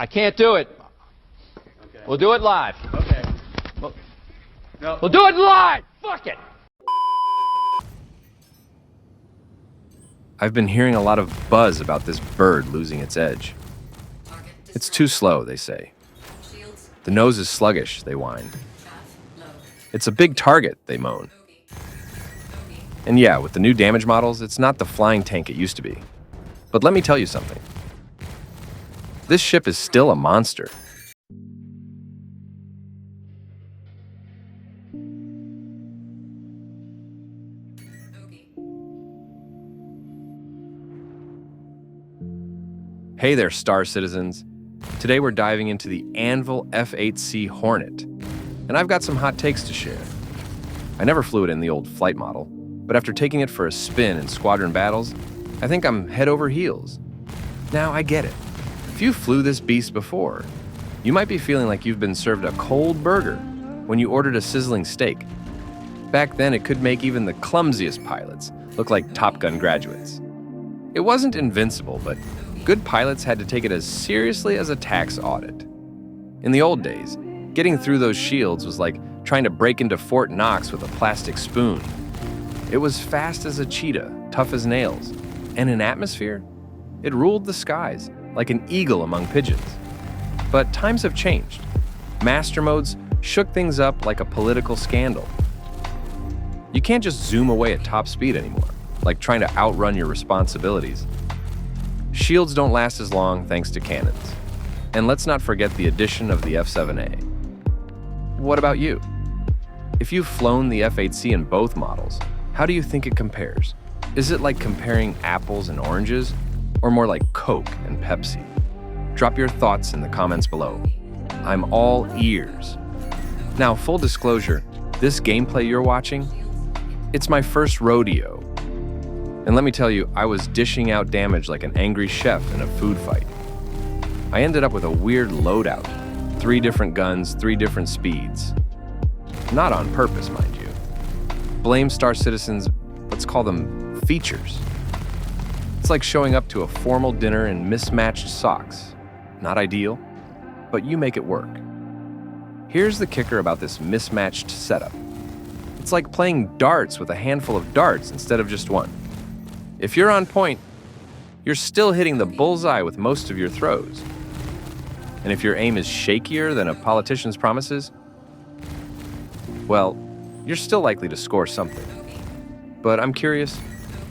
can't do it. Okay. We'll do it live. Okay. No. We'll do it live! Fuck it! I've been hearing a lot of buzz about this bird losing its edge. It's too slow, they say. The nose is sluggish, they whine. It's a big target, they moan. And yeah, with the new damage models, it's not the flying tank it used to be. But let me tell you something. This ship is still a monster. Hey there, Star Citizens. Today we're diving into the Anvil F8C Hornet, and I've got some hot takes to share. I never flew it in the old flight model, but after taking it for a spin in squadron battles, I think I'm head over heels. Now, I get it. If you flew this beast before, you might be feeling like you've been served a cold burger when you ordered a sizzling steak. Back then, it could make even the clumsiest pilots look like Top Gun graduates. It wasn't invincible, but good pilots had to take it as seriously as a tax audit. In the old days, getting through those shields was like trying to break into Fort Knox with a plastic spoon. It was fast as a cheetah, tough as nails, and in atmosphere, it ruled the skies like an eagle among pigeons. But times have changed. Master modes shook things up like a political scandal. You can't just zoom away at top speed anymore, like trying to outrun your responsibilities. Shields don't last as long thanks to cannons. And let's not forget the addition of the F7A. What about you? If you've flown the F8C in both models, how do you think it compares? Is it like comparing apples and oranges, or more like Coke and Pepsi? Drop your thoughts in the comments below. I'm all ears. Now, full disclosure, this gameplay you're watching, it's my first rodeo. And let me tell you, I was dishing out damage like an angry chef in a food fight. I ended up with a weird loadout. 3 different guns, 3 different speeds. Not on purpose, mind you. Blame Star Citizens, let's call them features. It's like showing up to a formal dinner in mismatched socks. Not ideal, but you make it work. Here's the kicker about this mismatched setup. It's like playing darts with a handful of darts instead of just one. If you're on point, you're still hitting the bullseye with most of your throws. And if your aim is shakier than a politician's promises, well, you're still likely to score something. But I'm curious,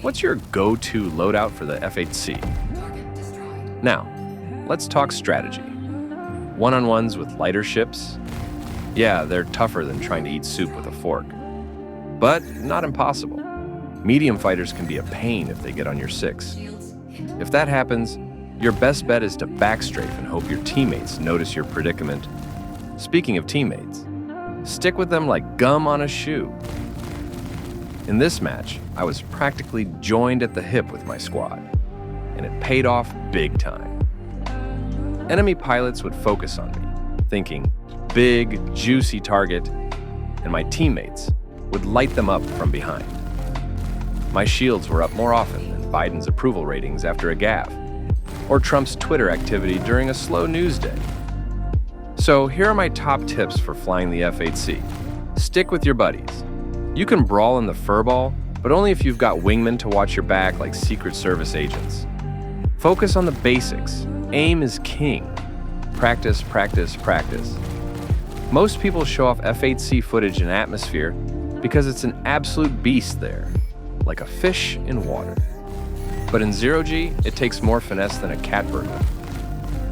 what's your go-to loadout for the F8C? Now, let's talk strategy. One-on-ones with lighter ships? Yeah, they're tougher than trying to eat soup with a fork. But not impossible. Medium fighters can be a pain if they get on your 6. If that happens, your best bet is to backstrafe and hope your teammates notice your predicament. Speaking of teammates, stick with them like gum on a shoe. In this match, I was practically joined at the hip with my squad, and it paid off big time. Enemy pilots would focus on me, thinking, big, juicy target, and my teammates would light them up from behind. My shields were up more often than Biden's approval ratings after a gaffe, or Trump's Twitter activity during a slow news day. So here are my top tips for flying the F8C. Stick with your buddies. You can brawl in the furball, but only if you've got wingmen to watch your back like Secret Service agents. Focus on the basics. Aim is king. Practice, practice, practice. Most people show off F8C footage in atmosphere because it's an absolute beast there, like a fish in water. But in 0G, it takes more finesse than a cat burglar.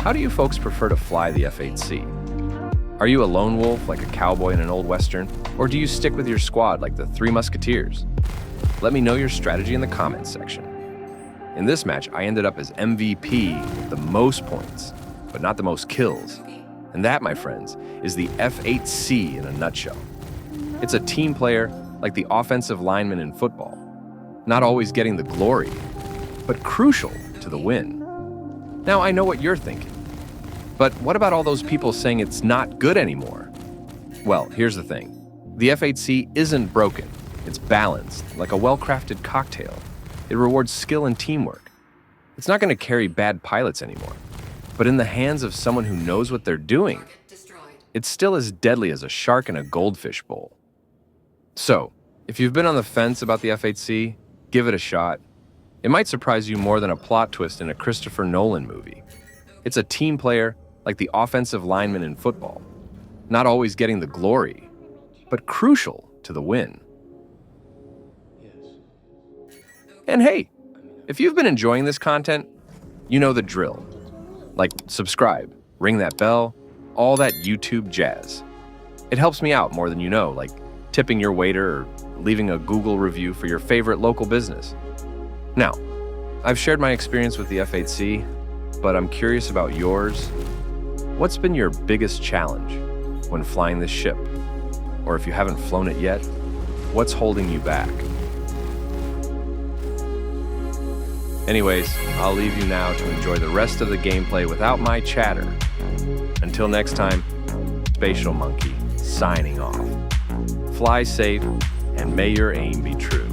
How do you folks prefer to fly the F8C? Are you a lone wolf like a cowboy in an old western, or do you stick with your squad like the 3 Musketeers? Let me know your strategy in the comments section. In this match, I ended up as MVP with the most points, but not the most kills. And that, my friends, is the F8C in a nutshell. It's a team player like the offensive lineman in football. Not always getting the glory, but crucial to the win. Now, I know what you're thinking. But what about all those people saying it's not good anymore? Well, here's the thing. The F8C isn't broken. It's balanced, like a well-crafted cocktail. It rewards skill and teamwork. It's not going to carry bad pilots anymore. But in the hands of someone who knows what they're doing, it's still as deadly as a shark in a goldfish bowl. So, if you've been on the fence about the F8C, give it a shot. It might surprise you more than a plot twist in a Christopher Nolan movie. It's a team player like the offensive lineman in football, not always getting the glory, but crucial to the win. And hey, if you've been enjoying this content, you know the drill. Like subscribe, ring that bell, all that YouTube jazz. It helps me out more than you know, like tipping your waiter or leaving a Google review for your favorite local business. Now, I've shared my experience with the F8C, but I'm curious about yours. What's been your biggest challenge when flying this ship? Or if you haven't flown it yet, what's holding you back? Anyways, I'll leave you now to enjoy the rest of the gameplay without my chatter. Until next time, Spatial Monkey, signing off. Fly safe, and may your aim be true.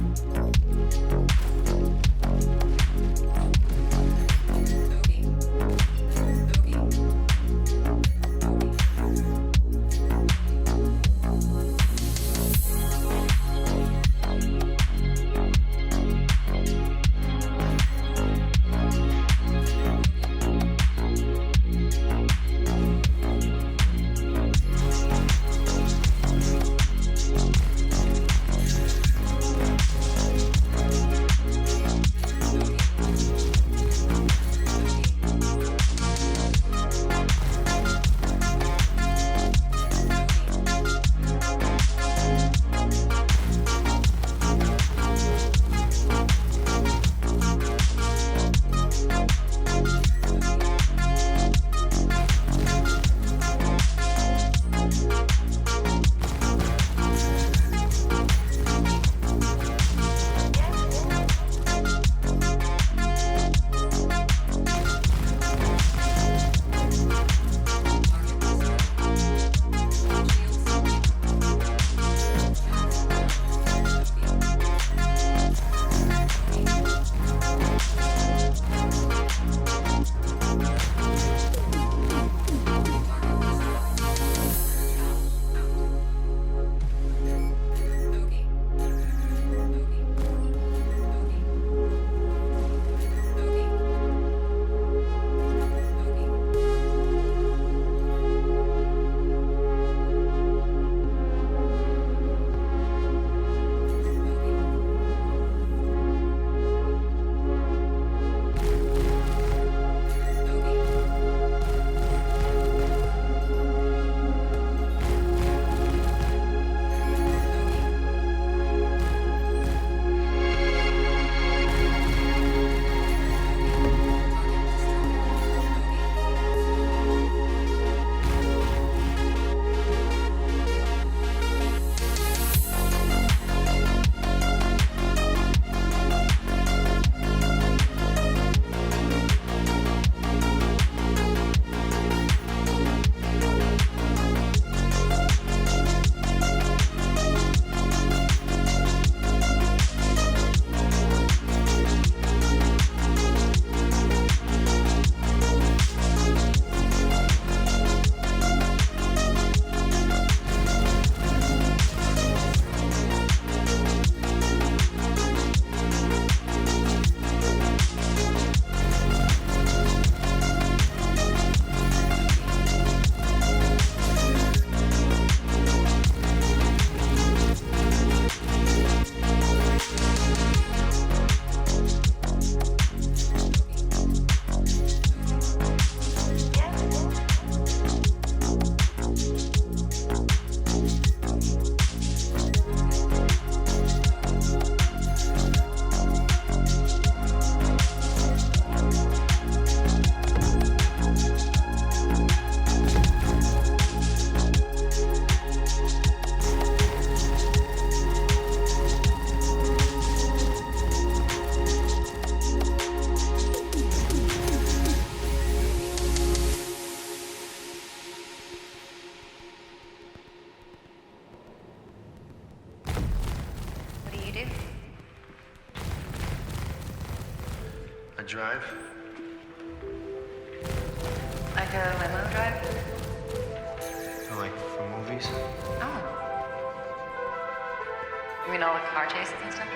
I drive. Like a limo drive? Like from movies? Oh. You mean all the car chases and stuff?